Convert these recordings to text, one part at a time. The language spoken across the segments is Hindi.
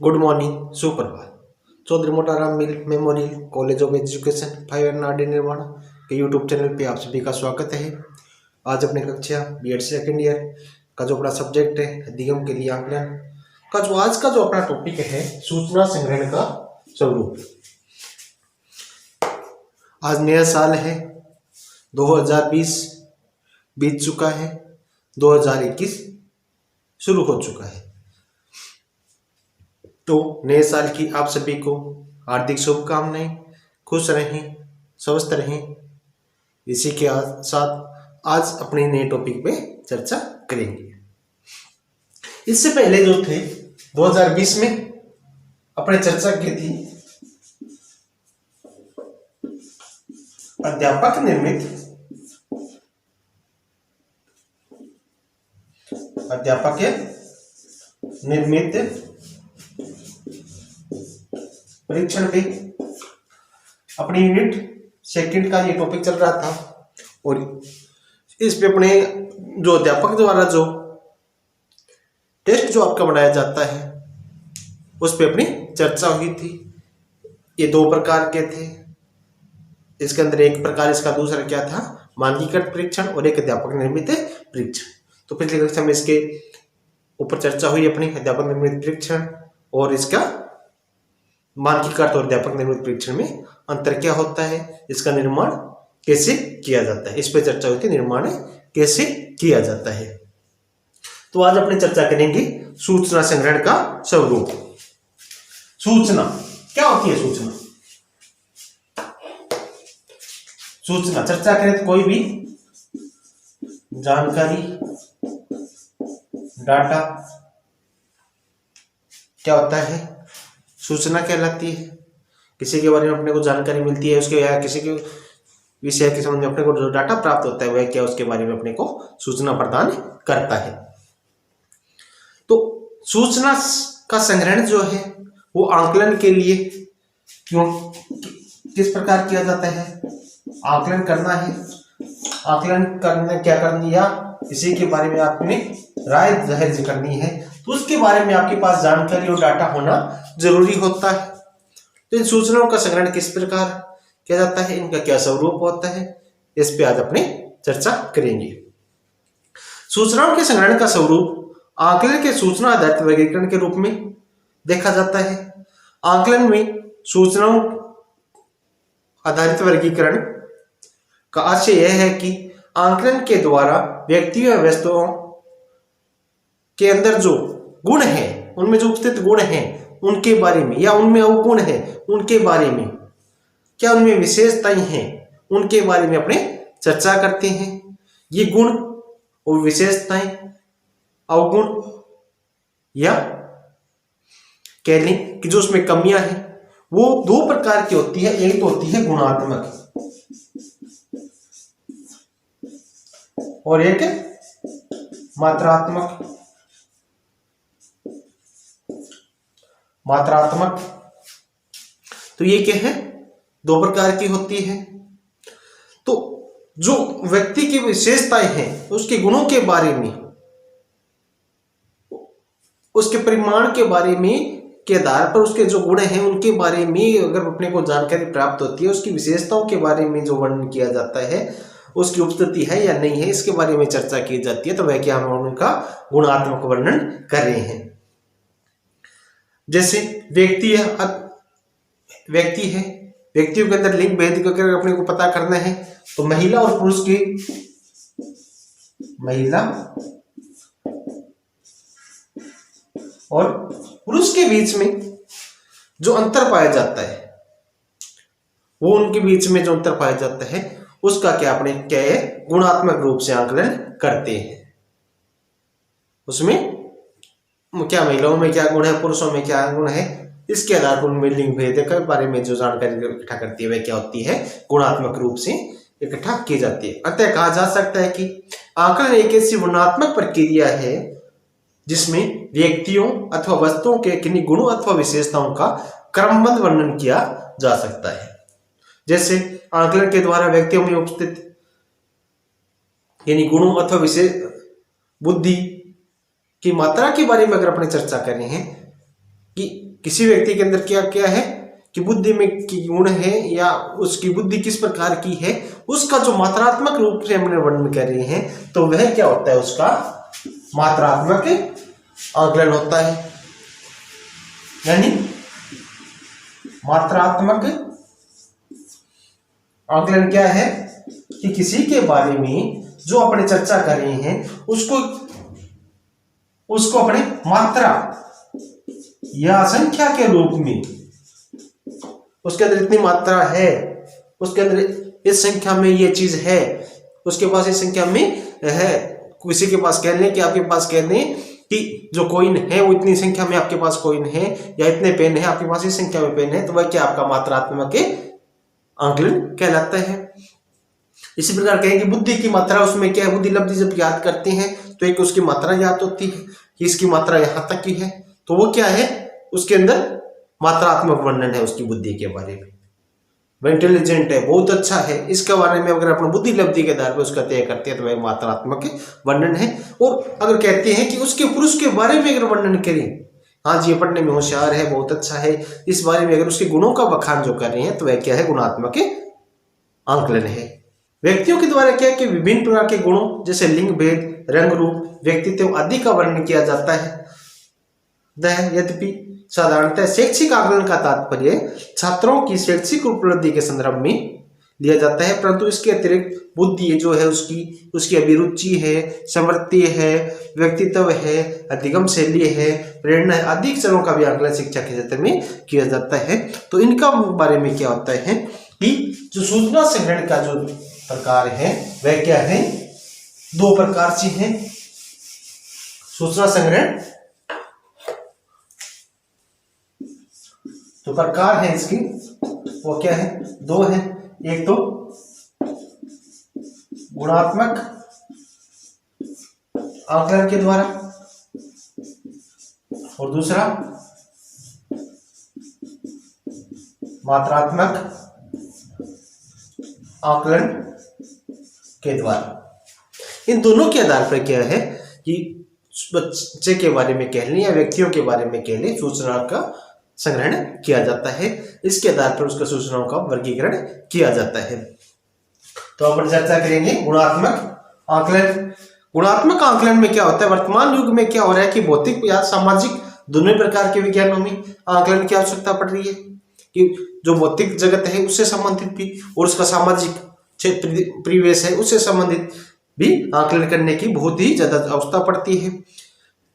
गुड मॉर्निंग, सुप्रभात। चौधरी मोटाराम मिल मेमोरियल कॉलेज ऑफ एजुकेशन 5 निर्माण के यूट्यूब चैनल पे आप सभी का स्वागत है। आज अपनी कक्षा बीएड सेकेंड ईयर का जो अपना सब्जेक्ट है अधिगम के लिए आकलन का जो आज का जो अपना टॉपिक है सूचना संग्रहण का स्वरूप। आज नया साल है, 2020 बीत चुका है, 2021 शुरू हो चुका है। तो नए साल की आप सभी को हार्दिक शुभकामनाएं। खुश रहें, स्वस्थ रहें। इसी के साथ आज अपने नए टॉपिक पे चर्चा करेंगे। इससे पहले जो थे 2020 में अपने चर्चा की थी अध्यापक निर्मित परीक्षण पे अपनी यूनिट सेकंड का ये टॉपिक चल रहा था और इस पे अपने जो अध्यापक द्वारा जो टेस्ट जो आपका बनाया जाता है उस पे अपनी चर्चा हुई थी। ये दो प्रकार के थे, इसके अंदर एक प्रकार इसका दूसरा क्या था, मानकीकृत परीक्षण और एक अध्यापक निर्मित परीक्षण। तो पिछली कक्षा में इसके ऊपर चर्चा हुई अपनी अध्यापक निर्मित परीक्षण और इसका मानकीकृत और अध्यापक निर्मित परीक्षण में अंतर क्या होता है, इसका निर्माण कैसे किया जाता है, इस पर चर्चा हुई थी। निर्माण कैसे किया जाता है। तो आज अपनी चर्चा करेंगे सूचना संग्रहण का स्वरूप। सूचना क्या होती है? सूचना चर्चा करें तो कोई भी जानकारी, डाटा क्या होता है, सूचना कहलाती है। किसी के बारे में अपने को जानकारी मिलती है, उसके या किसी के विषय के संबंध में अपने को जो डाटा प्राप्त होता है वह क्या, उसके बारे में अपने को सूचना प्रदान करता है। तो सूचना का संग्रहण जो है वो आकलन के लिए किस प्रकार किया जाता है, आकलन करना है, आकलन करना क्या करनी या किसी के बारे में आपने राय जाहिर करनी है तो उसके बारे में आपके पास जानकारी और डाटा होना जरूरी होता है। तो इन सूचनाओं का संग्रहण किस प्रकार किया जाता है, इनका क्या स्वरूप होता है, इस पे आज अपने चर्चा करेंगे। सूचनाओं के संग्रहण का स्वरूप आकलन के सूचना आधारित वर्गीकरण के रूप में देखा जाता है। आकलन में सूचनाओं आधारित वर्गीकरण का आशय यह है कि आकलन के द्वारा व्यक्तियों या वस्तुओं के अंदर जो गुण है, उनमें जो उपस्थित गुण हैं उनके बारे में, या उनमें अवगुण है उनके बारे में, क्या उनमें विशेषताएं हैं उनके बारे में अपने चर्चा करते हैं। ये गुण और विशेषताएं, अवगुण या कह लें कि जो उसमें कमियां हैं वो दो प्रकार की होती है। एक तो होती है गुणात्मक और एक मात्रात्मक। तो ये क्या है, दो प्रकार की होती है। तो जो व्यक्ति की विशेषताएं हैं उसके गुणों के बारे में, उसके परिमाण के बारे में के आधार पर उसके जो गुण हैं उनके बारे में अगर अपने को जानकारी प्राप्त होती है, उसकी विशेषताओं के बारे में जो वर्णन किया जाता है, उसकी उपस्थिति है या नहीं है इसके बारे में चर्चा की जाती है, तो वह क्या हम उनका गुणात्मक वर्णन कर रहे हैं। जैसे व्यक्ति है, व्यक्तियों के अंदर लिंग भेद को अगर अपने को पता करना है तो महिला और पुरुष के बीच में जो अंतर पाया जाता है, वो उनके बीच में जो अंतर पाया जाता है उसका क्या अपने क्या है, गुणात्मक रूप से आकलन करते हैं। उसमें क्या महिलाओं में क्या गुण है, पुरुषों में क्या गुण है, इसके आधार पर उनमें लिंग भेद के बारे में जो जानकारी इकट्ठा करती है वह क्या होती है, गुणात्मक रूप से इकट्ठा की जाती है। अतः कहा जा सकता है कि आकलन एक ऐसी वर्णनात्मक प्रक्रिया है जिसमें व्यक्तियों अथवा वस्तुओं के किन्हीं गुणों अथवा विशेषताओं का क्रमबद्ध वर्णन किया जा सकता है। जैसे आकलन के द्वारा व्यक्तियों में उपस्थित यानी गुणों अथवा विशेष बुद्धि की मात्रा के बारे में अगर अपने चर्चा कर रहे हैं कि किसी व्यक्ति के अंदर क्या क्या है कि बुद्धि में की गुण है या उसकी बुद्धि किस प्रकार की है, उसका जो मात्रात्मक रूप से हमने वर्णन कर रहे हैं तो वह क्या होता है, उसका मात्रात्मक आकलन होता है। यानी मात्रात्मक आकलन क्या है कि किसी के बारे में जो अपने चर्चा कर रहे हैं उसको अपने मात्रा या संख्या के रूप में, उसके अंदर इतनी मात्रा है, उसके अंदर इस संख्या में ये चीज है, उसके पास इस संख्या में है। किसी के पास कह लें कि आपके पास कह लें कि जो कॉइन है वो इतनी संख्या में आपके पास कॉइन है, या इतने पेन है आपके पास इस संख्या में पेन है, तो वह क्या आपका मात्रात्मक आकलन कहलाता है। इसी प्रकार कहें कि बुद्धि की मात्रा, उसमें क्या है, बुद्धि लब्धि जब याद करते हैं तो एक उसकी मात्रा याद होती है कि इसकी मात्रा यहाँ तक की है, तो वो क्या है, उसके अंदर मात्रात्मक वर्णन है उसकी बुद्धि के बारे में। वह इंटेलिजेंट है, बहुत अच्छा है, इसके बारे में अगर अपना बुद्धि लब्धि के आधार पर उसका तय करते हैं तो वह मात्रात्मक वर्णन है। और अगर कहते हैं कि उसके पुरुष के बारे में अगर वर्णन करें, हाँ जी ये पढ़ने में होशियार है, बहुत अच्छा है, इस बारे में अगर उसके गुणों का बखान जो कर रहे हैं तो वह क्या है, गुणात्मक आकलन है। व्यक्तियों के द्वारा क्या है कि विभिन्न प्रकार के गुणों जैसे लिंग भेद, रंग रूप, व्यक्तित्व आदि का वर्णन किया जाता है। यद्यपि साधारणतः शैक्षिक आकलन का तात्पर्य छात्रों की शैक्षिक उपलब्धि के संदर्भ में लिया जाता है, परंतु इसके अतिरिक्त बुद्धि जो है उसकी अभिरुचि है, समृद्धि है, व्यक्तित्व है, अधिगम शैली है, प्रेरणा है, आदि चरणों का भी आकलन शिक्षा के क्षेत्र में किया जाता है। तो इनका बारे में क्या होता है कि जो सूचना संग्रहण का जो प्रकार है वह क्या है, दो प्रकार से है। सूचना संग्रहण तो प्रकार है इसकी वो क्या है, दो है। एक तो गुणात्मक आकलन के द्वारा और दूसरा मात्रात्मक आकलन के द्वारा। इन दोनों के आधार पर क्या है कि बच्चे के बारे में कह लें या व्यक्तियों के बारे में कह लें, सूचना का संग्रहण किया जाता है। इसके आधार पर उसका सूचनाओं का वर्गीकरण किया जाता है। तो अपन चर्चा करेंगे गुणात्मक आकलन। गुणात्मक आकलन में क्या होता है, वर्तमान युग में क्या हो रहा है कि भौतिक या सामाजिक दोनों प्रकार के विज्ञानों में आकलन की आवश्यकता पड़ रही है कि जो भौतिक जगत है उससे संबंधित भी और उसका सामाजिक क्षेत्र परिवेश है उससे संबंधित भी आकलन करने की बहुत ही ज्यादा आवश्यकता पड़ती है।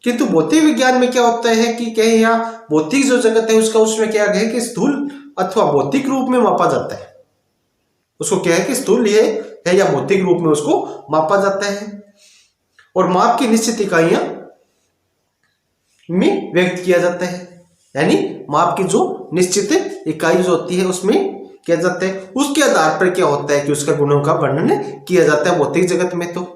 किंतु भौतिक विज्ञान में क्या होता है कि कहीं यहाँ भौतिक जो जगत है उसका उसमें क्या है कि स्थूल अथवा भौतिक रूप में मापा जाता है। उसको क्या है कि स्थूल है या भौतिक रूप में उसको मापा जाता है और माप की निश्चित इकाइयां में व्यक्त किया जाता है। यानी माप की जो निश्चित इकाई जो होती है उसमें किया जाता है, उसके आधार पर क्या होता है कि उसका गुणों का वर्णन किया जाता है भौतिक जगत में। तो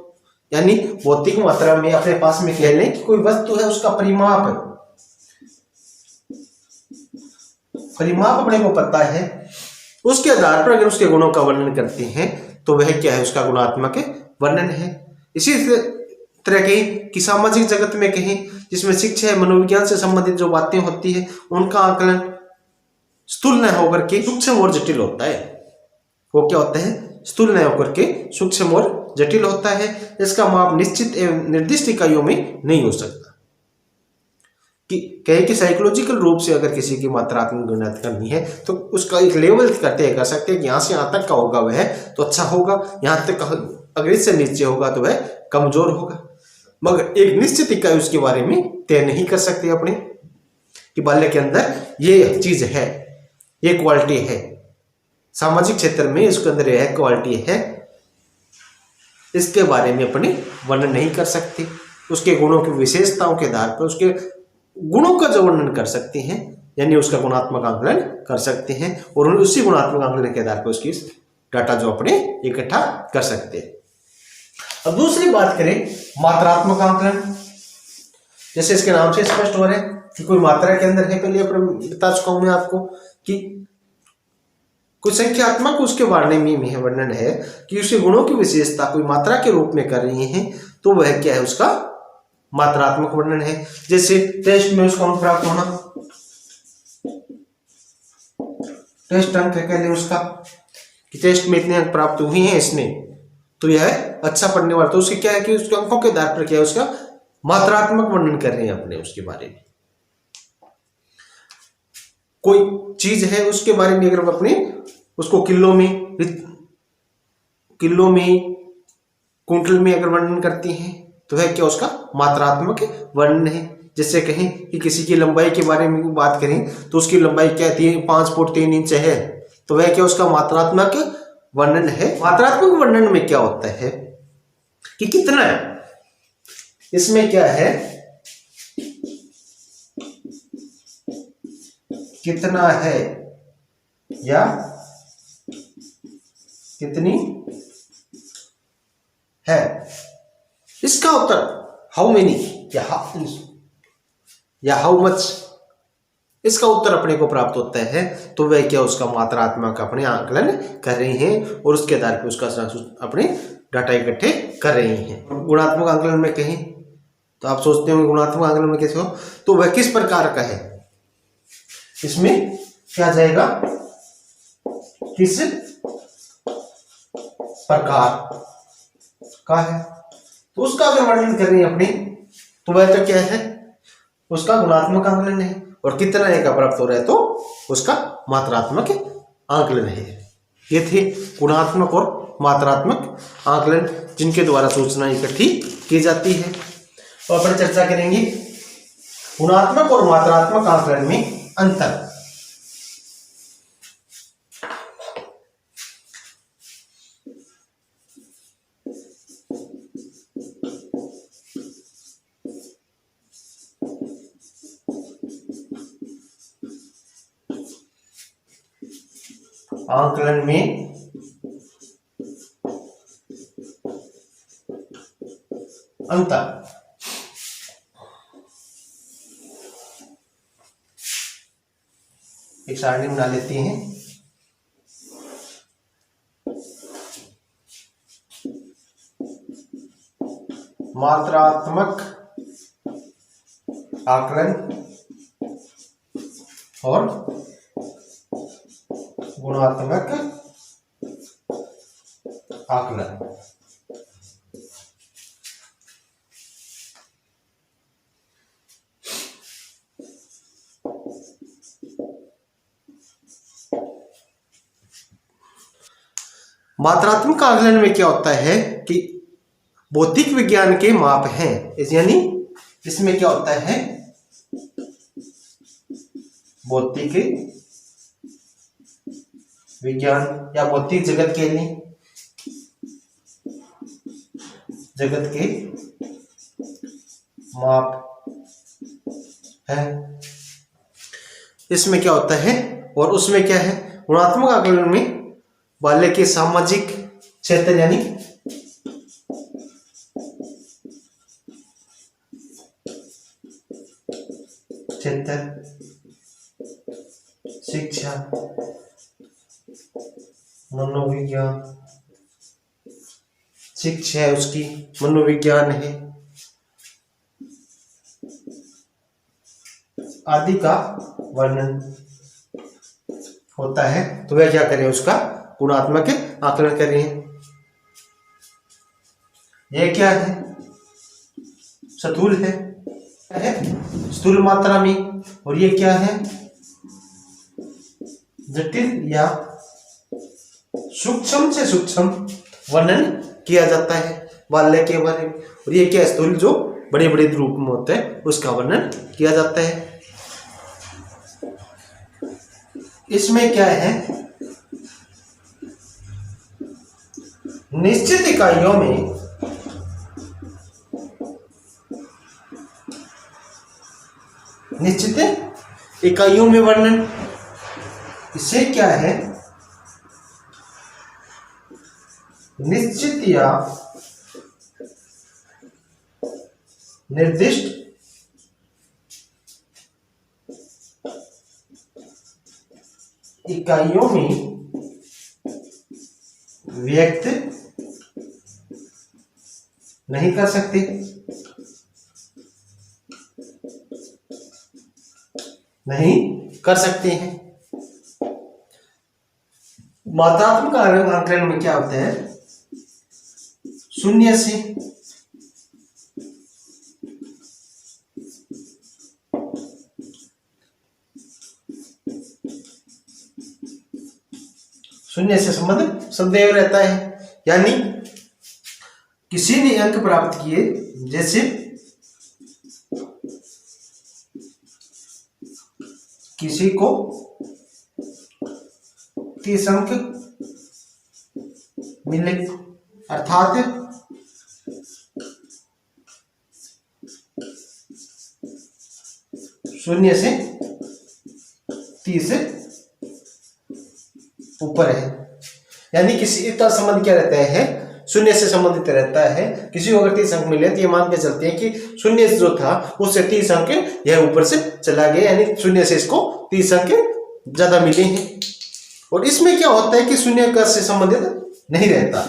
यानी भौतिक मात्रा में अपने पास में कह लें कि कोई वस्तु है उसका परिमाप अपने को पता है, उसके आधार पर अगर उसके गुणों का वर्णन करते हैं तो वह क्या है, उसका गुणात्मक वर्णन है। इसी तरह के कि सामाजिक जगत में कहीं जिसमें शिक्षा है, मनोविज्ञान से संबंधित जो बातें होती है उनका आकलन स्थूल न होकर के सूक्ष्म और जटिल होता है। वो क्या होता है, स्थूल न होकर के सूक्ष्म और जटिल होता है। इसका माप निश्चित एवं निर्दिष्ट इकाइयों में नहीं हो सकता। कि कहे कि साइकोलॉजिकल रूप से अगर किसी की मात्रात्मक गणना करनी है तो उसका एक लेवल करते कर सकते हैं कि यहाँ से यहाँ तक का होगा वह तो अच्छा होगा, यहाँ तक अगर इससे नीचे होगा तो वह कमजोर होगा, मगर एक निश्चित इकाई उसके बारे में तय नहीं कर सकते अपने कि बाल्य के अंदर ये चीज है, ये क्वालिटी है, सामाजिक क्षेत्र में इसके अंदर यह क्वालिटी है, इसके बारे में अपने वर्णन नहीं कर सकते। उसके गुणों की विशेषताओं के आधार पर उसके गुणों का जो वर्णन कर सकते हैं, यानी उसका गुणात्मक आकलन कर सकते हैं और उसी गुणात्मक आकलन के आधार पर उसकी डाटा जो अपने इकट्ठा कर सकते हैं। अब दूसरी बात करें मात्रात्मक आकलन, जैसे इसके नाम से स्पष्ट हो रहा है कि कोई मात्रा के अंदर है। पहले बता चुका हूं मैं आपको कि कुछ संख्यात्मक उसके बारे में वर्णन है कि उसके गुणों की विशेषता कोई मात्रा के रूप में कर रही है तो वह क्या है, उसका मात्रात्मक वर्णन है। जैसे टेस्ट में उसका अंक प्राप्त होना, टेस्ट अंक कह लें उसका कि टेस्ट में इतने अंक प्राप्त हुए हैं इसने, तो यह अच्छा पढ़ने वाला। तो उसके क्या है कि उसके अंकों के आधार पर क्या है उसका मात्रात्मक वर्णन कर रहे हैं अपने उसके बारे में। कोई चीज है उसके बारे में अगर अपने उसको किलो में कुंटल में अगर वर्णन करती हैं तो है क्या उसका मात्रात्मक वर्णन है। जैसे कहें कि किसी की लंबाई के बारे में बात करें तो उसकी लंबाई क्या है 5 फुट 3 इंच है, तो वह क्या उसका मात्रात्मक वर्णन है। मात्रात्मक वर्णन में क्या होता है कि कितना है, इसमें क्या है कितना है या कितनी है, इसका उत्तर हाउ मेनी या हाउ मच, इसका उत्तर अपने को प्राप्त होता है। तो वह क्या उसका मात्रात्मक अपने आकलन कर रहे हैं और उसके आधार पर उसका अपने डाटा इकट्ठे कर रहे हैं। गुणात्मक आकलन में कहें तो आप सोचते हो गुणात्मक आकलन में कैसे हो, तो वह किस प्रकार का है, इसमें क्या जाएगा किस प्रकार का है, तो उसका अगर वर्णन कर रहे हैं अपने तो वह तो क्या है उसका गुणात्मक आकलन है। और कितना है का प्राप्त हो रहा है तो उसका मात्रात्मक आकलन है। ये थे गुणात्मक और मात्रात्मक आकलन जिनके द्वारा सूचना इकट्ठी की जाती है। तो अपन चर्चा करेंगे गुणात्मक और मात्रात्मक आकलन में अंतर। आकलन में अंतर। एक सारणी बना लेते हैं। मात्रात्मक आकलन और गुणात्मक आकलन। मात्रात्मक आकलन में क्या होता है कि भौतिक विज्ञान के माप हैं, यानी इसमें क्या होता है भौतिक विज्ञान या भौतिक जगत के लिए जगत के माप है, इसमें क्या होता है। और उसमें क्या है गुणात्मक आकलन में बाल्य के सामाजिक क्षेत्र यानी क्षेत्र, शिक्षा, मनोविज्ञान, शिक्षा है उसकी, मनोविज्ञान है आदि का वर्णन होता है। तो वह क्या करें उसका गुणात्मक आकलन करें। यह क्या है स्थूल है स्थूल मात्रा में, और ये क्या है जटिल या सूक्ष्म से सूक्ष्म वर्णन किया जाता है बाल्य के बारे में। और ये क्या स्थूल जो बड़े बड़े रूप में होते हैं उसका वर्णन किया जाता है। इसमें क्या है निश्चित इकाइयों में वर्णन। इससे क्या है निश्चित या निर्दिष्ट इकाइयों में व्यक्त नहीं कर सकते, नहीं कर सकते हैं। मात्रात्मक आकलन में क्या होता है, शून्य से संबंध सदैव रहता है। यानी किसी ने अंक प्राप्त किए, जैसे किसी को 30 अंक मिले, अर्थात शून्य से 30 ऊपर है। यानी किसी इतना संबंध क्या रहता है, शून्य से संबंधित रहता है। किसी को अगर 30 अंक मिले तो ये मान के चलते हैं कि शून्य जो था उससे 30 अंक यह ऊपर से चला गया, यानी शून्य से इसको 30 अंक ज्यादा मिले हैं। और इसमें क्या होता है कि शून्य का से संबंधित नहीं रहता,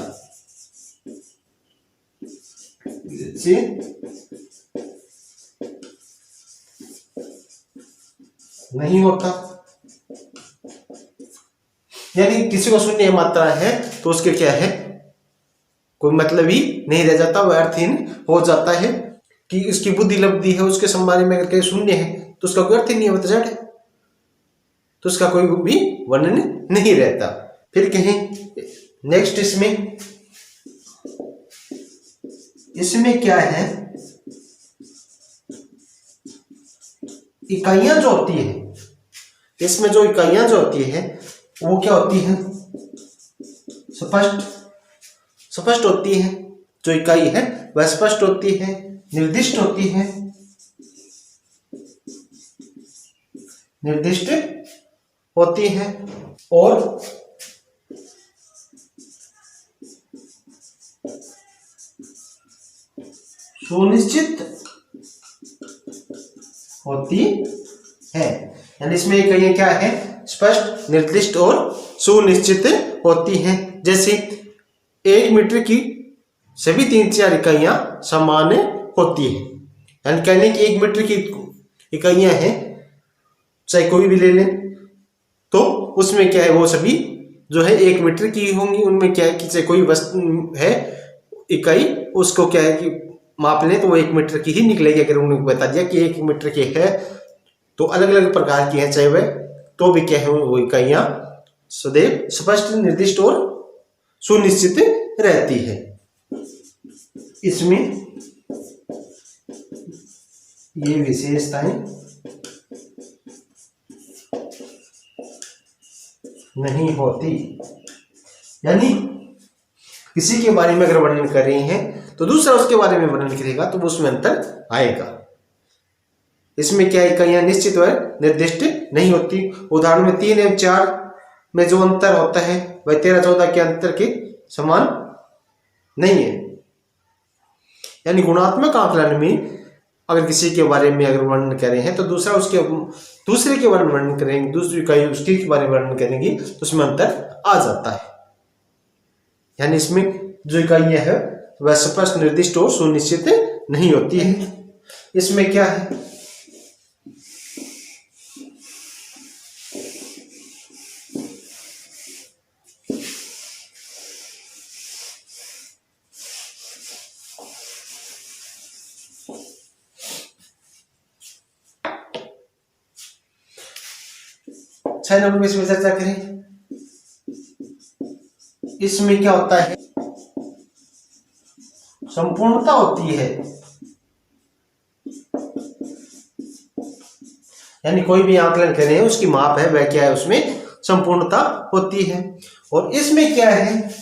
नहीं होता। यानी किसी को शून्य मात्रा है तो उसके क्या है, कोई मतलब ही नहीं रह जाता, वह अर्थहीन हो जाता है। कि उसकी बुद्धि लब्धि है, उसके संबारे में अगर शून्य है तो उसका कोई अर्थ ही नहीं होता, जड़ है तो उसका कोई भी वर्णन नहीं रहता। फिर कहें नेक्स्ट इसमें क्या है, इकाइयां जो होती है, इसमें जो इकाइयां जो होती है वो क्या होती है, स्पष्ट होती है। जो इकाई है वह स्पष्ट होती है, निर्दिष्ट होती है, और सुनिश्चित होती है। यानी इसमें इकाइयां क्या है, स्पष्ट, निर्दिष्ट और सुनिश्चित होती हैं। जैसे 1 मीटर की सभी 3-4 इकाइयां समान होती है। यानी कहने की 1 मीटर की इकाइयां हैं, चाहे कोई भी ले लें, तो उसमें क्या है, वो सभी जो है 1 मीटर की होंगी। उनमें क्या है कि चाहे कोई वस्तु है इकाई, उसको क्या है कि माप लें तो वो 1 मीटर की ही निकलेगी। अगर उन्होंने बता दिया कि 1 मीटर की है तो अलग अलग प्रकार की है चाहे वह, तो भी क्या है वो इकाइयां सदैव स्पष्ट, निर्दिष्ट और सुनिश्चित रहती है। इसमें ये विशेषताएं नहीं होती। यानी किसी के बारे में अगर वर्णन कर रहे हैं तो दूसरा उसके बारे में वर्णन करेगा तो उसमें अंतर आएगा। इसमें क्या इकाइयां निश्चित व निर्दिष्ट नहीं होती। उदाहरण में 3 एवं 4 में जो अंतर होता है वह 13-14 के अंतर के समान नहीं है। यानी गुणात्मक आकलन में अगर किसी के बारे में अगर वर्णन कर रहे हैं तो दूसरे के बारे में वर्णन करेंगे, दूसरी इकाई उसके बारे में वर्णन करेंगे तो उसमें अंतर आ जाता है। यानी इसमें जो इकाइयां है वह स्पष्ट, निर्दिष्ट और सुनिश्चित नहीं होती है। इसमें क्या है, नंबर में इसमें चर्चा करें। इसमें क्या होता है, संपूर्णता होती है। यानी कोई भी आकलन करें उसकी माप है वह क्या है, उसमें संपूर्णता होती है। और इसमें क्या है,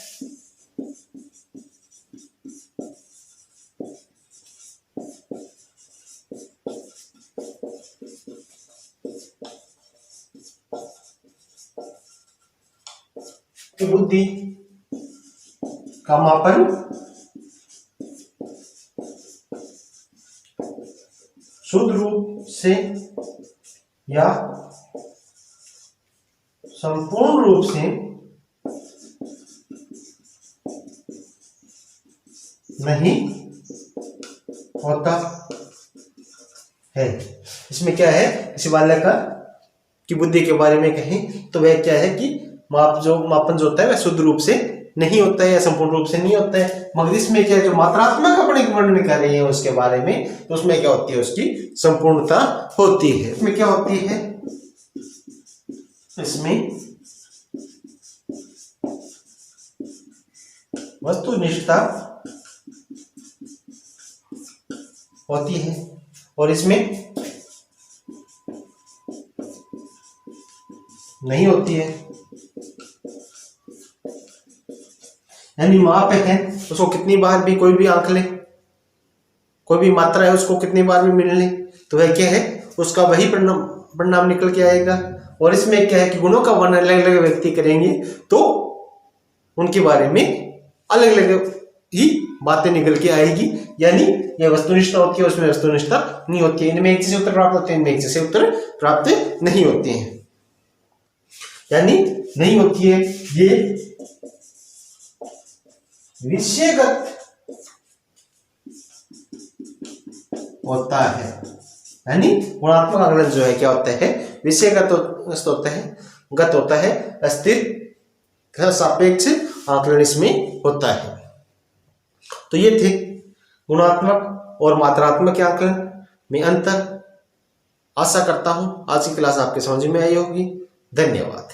बुद्धि का मापन शुद्ध रूप से या संपूर्ण रूप से नहीं होता है। इसमें क्या है, किसी बालक की बुद्धि के बारे में कहें तो वह क्या है कि मापन जो होता है वह शुद्ध रूप से नहीं होता है या संपूर्ण रूप से नहीं होता है। मगर इसमें क्या है, जो मात्रात्मक अपने वर्णन कर रहे हैं उसके बारे में, तो उसमें क्या होती है, उसकी संपूर्णता होती है। इसमें क्या होती है, इसमें वस्तुनिष्ठता होती है और इसमें नहीं होती है। यानी माप है उसको कितनी बार भी कोई भी आंक ले, कोई भी मात्रा है उसको कितनी बार भी मिल ले, तो वह क्या है, उसका वही परिणाम निकल के आएगा। और इसमें क्या है कि गुणों का वर्णन अलग अलग व्यक्ति करेंगे तो उनके बारे में अलग अलग ही बातें निकल के आएगी। यानी यह वस्तुनिष्ठता होती है, उसमें वस्तुनिष्ठता नहीं होती है। इनमें एक जैसे उत्तर प्राप्त होते हैं, इनमें एक जैसे उत्तर प्राप्त नहीं होते हैं, यानी नहीं होती है। ये विषयगत होता है, यानी गुणात्मक आकलन जो है क्या होता है, विषयगत होता है, गत होता है, अस्थिर सापेक्ष आकलन इसमें होता है। तो ये थे गुणात्मक और मात्रात्मक आकलन में अंतर। आशा करता हूं आज की क्लास आपके समझ में आई होगी। धन्यवाद।